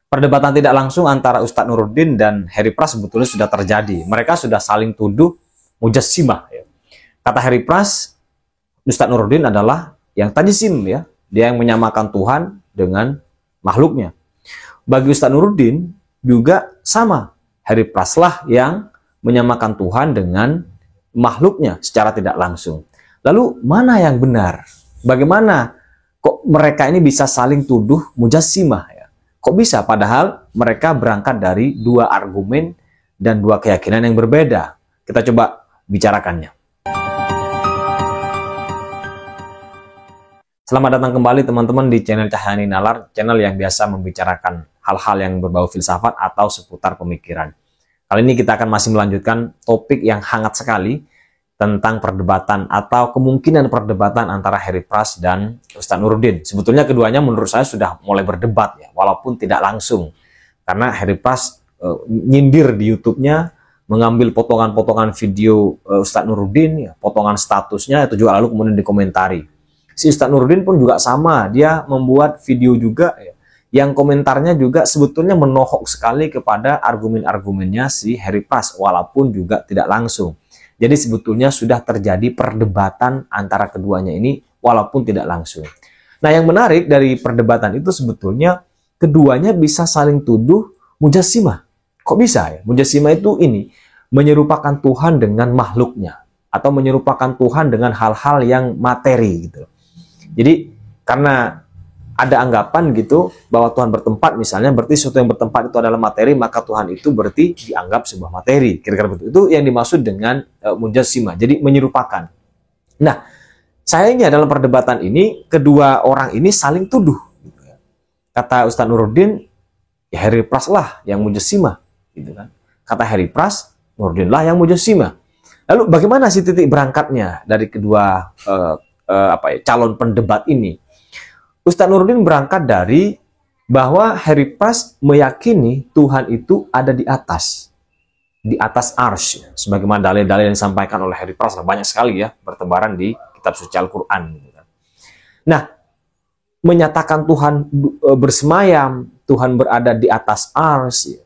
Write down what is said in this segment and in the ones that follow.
Perdebatan tidak langsung antara Ustadz Nuruddin dan Harry Pras sebetulnya sudah terjadi. Mereka sudah saling tuduh mujassimah. Ya. Kata Harry Pras, Ustadz Nuruddin adalah yang tajsim, ya. Dia yang menyamakan Tuhan dengan makhluknya. Bagi Ustadz Nuruddin juga sama. Harry Pras lah yang menyamakan Tuhan dengan makhluknya secara tidak langsung. Lalu mana yang benar? Bagaimana kok mereka ini bisa saling tuduh mujassimah? Kok bisa? Padahal mereka berangkat dari dua argumen dan dua keyakinan yang berbeda. Kita coba bicarakannya. Selamat datang kembali teman-teman di channel Cahyani Nalar, channel yang biasa membicarakan hal-hal yang berbau filsafat atau seputar pemikiran. Kali ini kita akan masih melanjutkan topik yang hangat sekali tentang perdebatan atau kemungkinan perdebatan antara Harry Pras dan Ustadz Nuruddin. Sebetulnya keduanya menurut saya sudah mulai berdebat ya, walaupun tidak langsung. Karena Harry Pras nyindir di YouTube-nya, mengambil potongan-potongan video Ustadz Nuruddin, ya, potongan statusnya itu juga lalu kemudian dikomentari. Si Ustadz Nuruddin pun juga sama, dia membuat video juga ya, yang komentarnya juga sebetulnya menohok sekali kepada argumen-argumennya si Harry Pras, walaupun juga tidak langsung. Jadi sebetulnya sudah terjadi perdebatan antara keduanya ini walaupun tidak langsung. Nah yang menarik dari perdebatan itu sebetulnya keduanya bisa saling tuduh mujassimah. Kok bisa ya? Mujassimah itu ini menyerupakan Tuhan dengan makhluknya atau menyerupakan Tuhan dengan hal-hal yang materi gitu. Jadi karena ada anggapan gitu bahwa Tuhan bertempat misalnya, berarti sesuatu yang bertempat itu adalah materi, maka Tuhan itu berarti dianggap sebuah materi. Kira-kira begitu. Itu yang dimaksud dengan mujassimah. Jadi menyerupakan. Nah, sayangnya dalam perdebatan ini kedua orang ini saling tuduh. Kata Ustadz Nuruddin, ya Harry Pras lah yang mujassimah, gitu kan. Kata Harry Pras, Nuruddin lah yang mujassimah. Lalu bagaimana sih titik berangkatnya dari kedua calon pendebat ini? Ustadz Nuruddin berangkat dari bahwa Harry Pras meyakini Tuhan itu ada di atas arsy, sebagaimana dalil-dalil yang disampaikan oleh Harry Pras banyak sekali ya, bertebaran di kitab suci Al-Quran. Nah, menyatakan Tuhan bersemayam, Tuhan berada di atas arsy,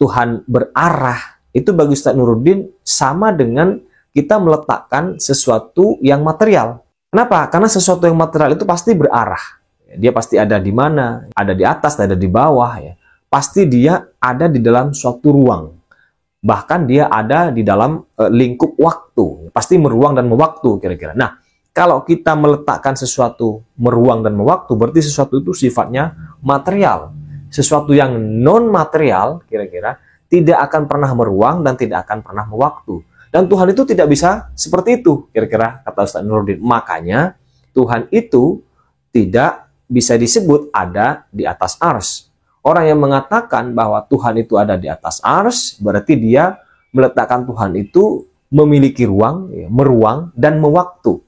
Tuhan berarah, itu bagi Ustadz Nuruddin sama dengan kita meletakkan sesuatu yang material. Kenapa? Karena sesuatu yang material itu pasti berarah. Dia pasti ada di mana, ada di atas, ada di bawah ya. Pasti dia ada di dalam suatu ruang. Bahkan dia ada di dalam lingkup waktu. Pasti meruang dan mewaktu kira-kira. Nah, kalau kita meletakkan sesuatu meruang dan mewaktu, berarti sesuatu itu sifatnya material. Sesuatu yang non material kira-kira tidak akan pernah meruang dan tidak akan pernah mewaktu. Dan Tuhan itu tidak bisa seperti itu kira-kira kata Ustadz Nuruddin. Makanya Tuhan itu tidak bisa disebut ada di atas ars. Orang yang mengatakan bahwa Tuhan itu ada di atas ars, berarti dia meletakkan Tuhan itu memiliki ruang, ya, meruang, dan mewaktu.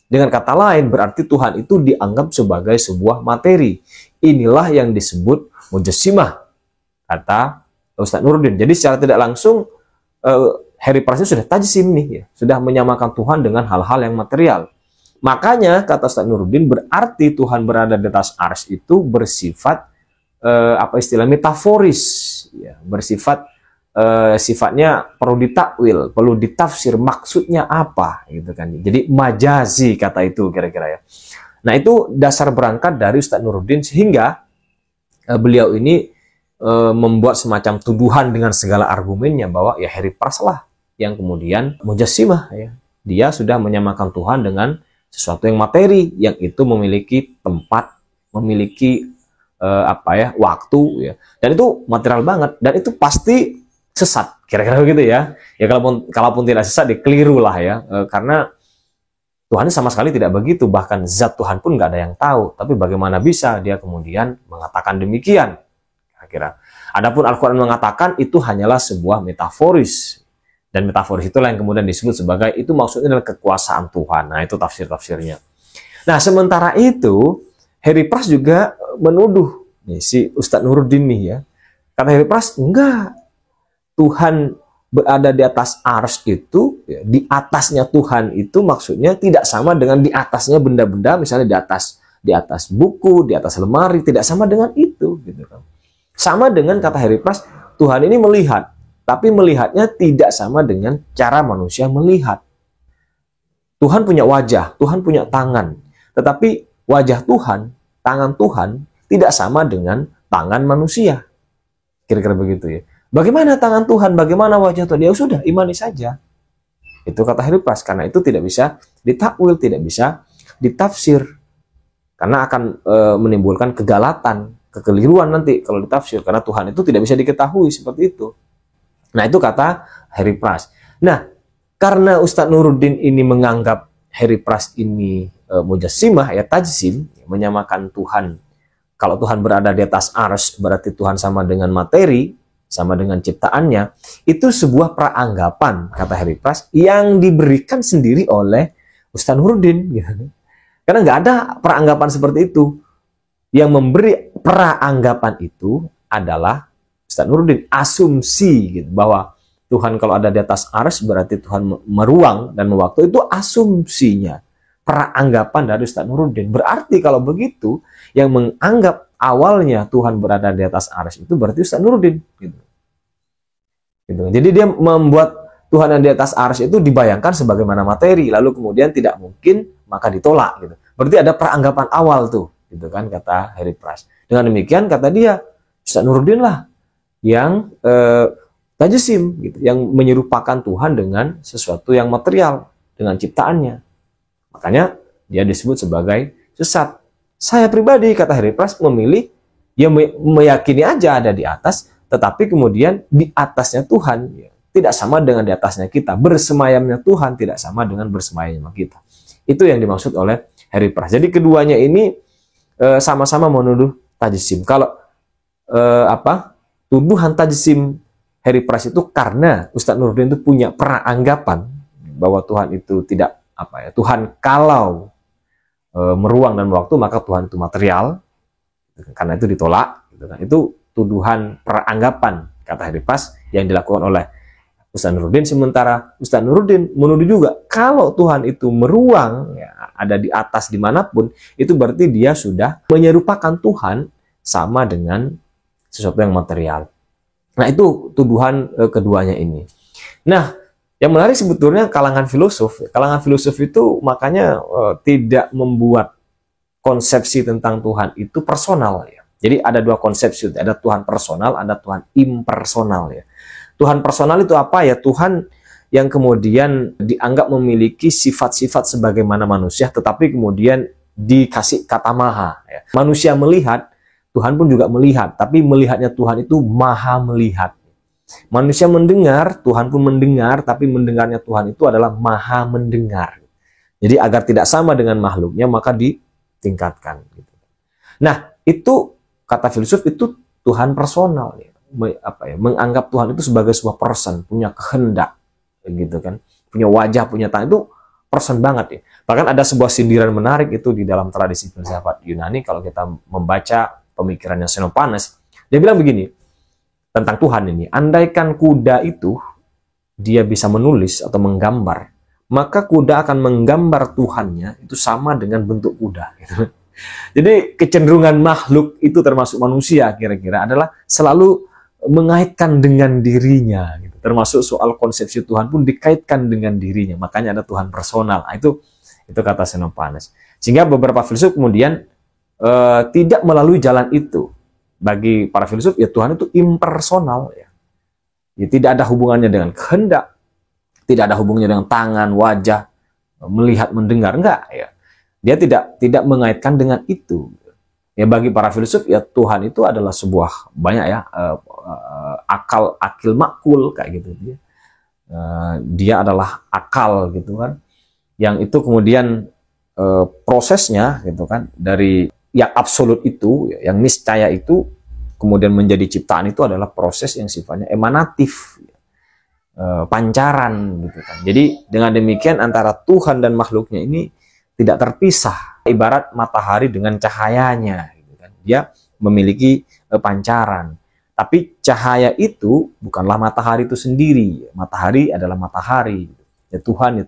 Dengan kata lain, berarti Tuhan itu dianggap sebagai sebuah materi. Inilah yang disebut mujassimah, kata Ustadz Nuruddin. Jadi secara tidak langsung, Harry Pras sudah tajsim nih, ya, sudah menyamakan Tuhan dengan hal-hal yang material. Makanya kata Ustadz Nuruddin berarti Tuhan berada di atas arsy itu bersifat metaforis, ya, bersifat sifatnya perlu ditakwil, perlu ditafsir maksudnya apa gitu kan. Jadi majazi kata itu kira-kira ya. Nah, itu dasar berangkat dari Ustadz Nuruddin sehingga beliau ini membuat semacam tuduhan dengan segala argumennya bahwa ya Harry Pras lah yang kemudian mujassimah ya. Dia sudah menyamakan Tuhan dengan sesuatu yang materi, yang itu memiliki tempat, memiliki waktu, ya. Dan itu material banget, dan itu pasti sesat, kira-kira begitu ya. Ya kalaupun tidak sesat, dikeliru lah ya, karena Tuhan sama sekali tidak begitu, bahkan zat Tuhan pun nggak ada yang tahu. Tapi bagaimana bisa dia kemudian mengatakan demikian? Kira-kira. Adapun Al-Quran mengatakan itu hanyalah sebuah metaforis. Dan metaforis itulah yang kemudian disebut sebagai, itu maksudnya adalah kekuasaan Tuhan. Nah, itu tafsir-tafsirnya. Nah, sementara itu, Harry Pras juga menuduh nih, si Ustadz Nuruddin nih ya. Kata Harry Pras, enggak. Tuhan berada di atas arsy itu, ya, di atasnya Tuhan itu maksudnya tidak sama dengan di atasnya benda-benda, misalnya di atas buku, di atas lemari, tidak sama dengan itu. Gitu kan. Sama dengan kata Harry Pras, Tuhan ini melihat, tapi melihatnya tidak sama dengan cara manusia melihat. Tuhan punya wajah, Tuhan punya tangan, tetapi wajah Tuhan, tangan Tuhan tidak sama dengan tangan manusia. Kira-kira begitu ya. Bagaimana tangan Tuhan, bagaimana wajah Tuhan? Ya sudah, imani saja. Itu kata Harry Pras, karena itu tidak bisa ditakwil, tidak bisa ditafsir. Karena akan menimbulkan kegalatan, kekeliruan nanti kalau ditafsir. Karena Tuhan itu tidak bisa diketahui seperti itu. Nah, itu kata Harry Pras. Nah, karena Ustadz Nuruddin ini menganggap Harry Pras ini mujassimah, ya tajsim, menyamakan Tuhan. Kalau Tuhan berada di atas arsy, berarti Tuhan sama dengan materi, sama dengan ciptaannya. Itu sebuah praanggapan, kata Harry Pras, yang diberikan sendiri oleh Ustadz Nuruddin. Gitu. Karena nggak ada peranggapan seperti itu. Yang memberi peranggapan itu adalah Ustadz Nuruddin, asumsi gitu, bahwa Tuhan kalau ada di atas arsy berarti Tuhan meruang dan mewaktu, itu asumsinya, peranggapan dari Ustadz Nuruddin. Berarti kalau begitu, yang menganggap awalnya Tuhan berada di atas arsy itu berarti Ustadz Nuruddin. Gitu. Jadi dia membuat Tuhan yang di atas arsy itu dibayangkan sebagaimana materi, lalu kemudian tidak mungkin, maka ditolak. Gitu. Berarti ada peranggapan awal tuh, gitu kan, kata Harry Pras. Dengan demikian, kata dia, Ustadz Nuruddin lah yang tajsim, gitu, yang menyerupakan Tuhan dengan sesuatu yang material, dengan ciptaannya. Makanya dia disebut sebagai sesat. Saya pribadi, kata Harry Pras, memilih yang meyakini aja ada di atas, tetapi kemudian di atasnya Tuhan ya, tidak sama dengan di atasnya kita. Bersemayamnya Tuhan tidak sama dengan bersemayamnya kita. Itu yang dimaksud oleh Harry Pras. Jadi keduanya ini sama-sama menuduh tajsim. Kalau tuduhan tajsim Harry Pras itu karena Ustadz Nuruddin itu punya peranggapan bahwa Tuhan itu tidak Tuhan kalau meruang dan waktu maka Tuhan itu material, karena itu ditolak. Gitu kan. Itu tuduhan peranggapan, kata Harry Pras, yang dilakukan oleh Ustadz Nuruddin. Sementara Ustadz Nuruddin menuduh juga kalau Tuhan itu meruang, ya, ada di atas dimanapun, itu berarti dia sudah menyerupakan Tuhan sama dengan sesuatu yang material. Nah, itu tuduhan keduanya ini. Nah, yang menarik sebetulnya kalangan filosof itu makanya tidak membuat konsepsi tentang Tuhan itu personal ya. Jadi ada dua konsepsi, ada Tuhan personal, ada Tuhan impersonal ya. Tuhan personal itu apa ya? Tuhan yang kemudian dianggap memiliki sifat-sifat sebagaimana manusia, tetapi kemudian dikasih kata maha ya. Manusia melihat, Tuhan pun juga melihat, tapi melihatnya Tuhan itu maha melihat. Manusia mendengar, Tuhan pun mendengar, tapi mendengarnya Tuhan itu adalah maha mendengar. Jadi agar tidak sama dengan makhluknya, maka ditingkatkan. Nah, itu kata filsuf itu Tuhan personal, ya. Menganggap Tuhan itu sebagai sebuah person, punya kehendak, gitu kan, punya wajah, punya tangan, itu person banget ya. Bahkan ada sebuah sindiran menarik itu di dalam tradisi filsafat Yunani kalau kita membaca pemikirannya Xenophanes. Dia bilang begini tentang Tuhan ini, andaikan kuda itu dia bisa menulis atau menggambar, maka kuda akan menggambar Tuhannya itu sama dengan bentuk kuda. Gitu. Jadi kecenderungan makhluk itu termasuk manusia kira-kira adalah selalu mengaitkan dengan dirinya. Gitu. Termasuk soal konsepsi Tuhan pun dikaitkan dengan dirinya. Makanya ada Tuhan personal. Nah, itu kata Xenophanes. Sehingga beberapa filsuf kemudian tidak melalui jalan itu. Bagi para filsuf ya Tuhan itu impersonal ya. Ya, tidak ada hubungannya dengan kehendak, tidak ada hubungannya dengan tangan, wajah, melihat, mendengar, enggak ya. Dia tidak mengaitkan dengan itu. Ya bagi para filsuf ya Tuhan itu adalah sebuah banyak ya akil makul kayak gitu dia. Dia adalah akal gitu kan. Yang itu kemudian prosesnya gitu kan dari yang absolut itu, yang niscaya itu kemudian menjadi ciptaan itu adalah proses yang sifatnya emanatif, pancaran gitu kan. Jadi dengan demikian antara Tuhan dan makhluknya ini tidak terpisah, ibarat matahari dengan cahayanya gitu kan. Dia memiliki pancaran. Tapi cahaya itu bukanlah matahari itu sendiri. Matahari adalah matahari. Ya Tuhan,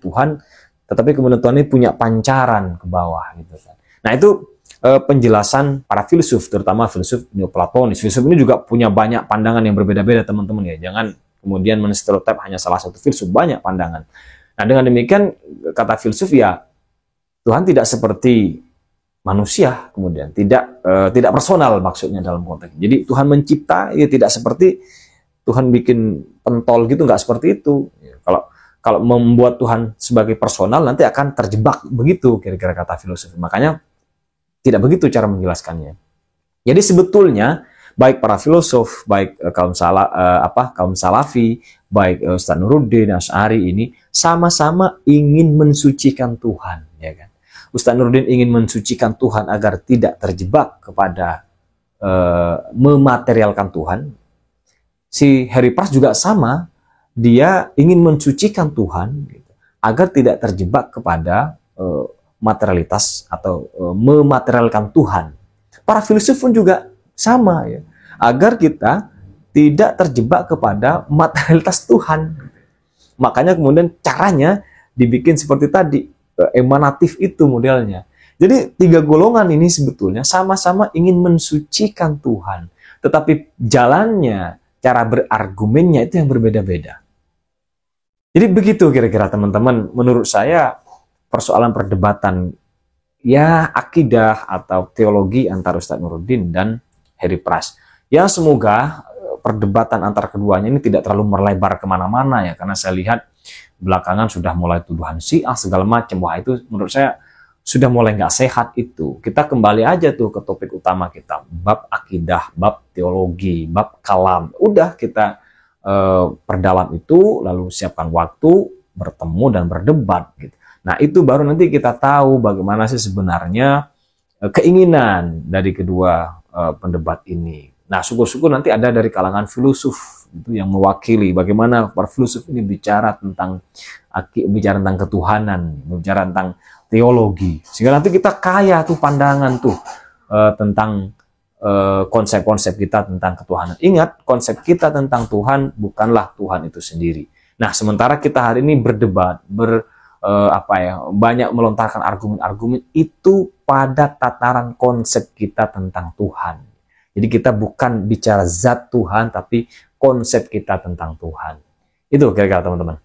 tetapi kemudian Tuhan ini punya pancaran ke bawah gitu kan. Nah, itu penjelasan para filsuf, terutama filsuf Neoplatonis. Filsuf ini juga punya banyak pandangan yang berbeda-beda, teman-teman ya. Jangan kemudian menstereotip hanya salah satu filsuf, banyak pandangan. Nah, dengan demikian kata filsuf ya, Tuhan tidak seperti manusia, kemudian tidak personal maksudnya dalam konteks. Jadi Tuhan mencipta ya tidak seperti Tuhan bikin pentol gitu, nggak seperti itu. Kalau membuat Tuhan sebagai personal nanti akan terjebak begitu kira-kira kata filsuf. Makanya tidak begitu cara menjelaskannya. Jadi sebetulnya baik para filosof, baik kaum Salafi, baik Ustaz Nuruddin, Asy'ari ini sama-sama ingin mensucikan Tuhan, ya kan? Ustaz Nuruddin ingin mensucikan Tuhan agar tidak terjebak kepada mematerialkan Tuhan. Si Harry Pras juga sama, dia ingin mensucikan Tuhan gitu, agar tidak terjebak kepada materialitas atau mematerialkan Tuhan. Para filsuf pun juga sama ya, agar kita tidak terjebak kepada materialitas Tuhan. Makanya kemudian caranya dibikin seperti tadi, emanatif itu modelnya. Jadi tiga golongan ini sebetulnya sama-sama ingin mensucikan Tuhan, tetapi jalannya, cara berargumennya itu yang berbeda-beda. Jadi begitu kira-kira teman-teman, menurut saya persoalan perdebatan ya akidah atau teologi antara Ustaz Nuruddin dan Harry Pras. Ya semoga perdebatan antar keduanya ini tidak terlalu melebar kemana-mana ya, karena saya lihat belakangan sudah mulai tuduhan Syiah segala macam. Wah itu menurut saya sudah mulai nggak sehat itu. Kita kembali aja tuh ke topik utama kita, bab akidah, bab teologi, bab kalam. Udah kita perdalam itu, lalu siapkan waktu bertemu dan berdebat gitu. Nah itu baru nanti kita tahu bagaimana sih sebenarnya keinginan dari kedua pendebat ini. Nah syukur-syukur nanti ada dari kalangan filosof itu yang mewakili bagaimana para filosof ini bicara tentang ketuhanan, bicara tentang teologi, sehingga nanti kita kaya tuh pandangan tuh tentang konsep-konsep kita tentang ketuhanan. Ingat, konsep kita tentang Tuhan bukanlah Tuhan itu sendiri. Nah sementara kita hari ini berdebat, banyak melontarkan argumen-argumen itu pada tataran konsep kita tentang Tuhan. Jadi kita bukan bicara zat Tuhan, tapi konsep kita tentang Tuhan. Itu kira-kira teman-teman.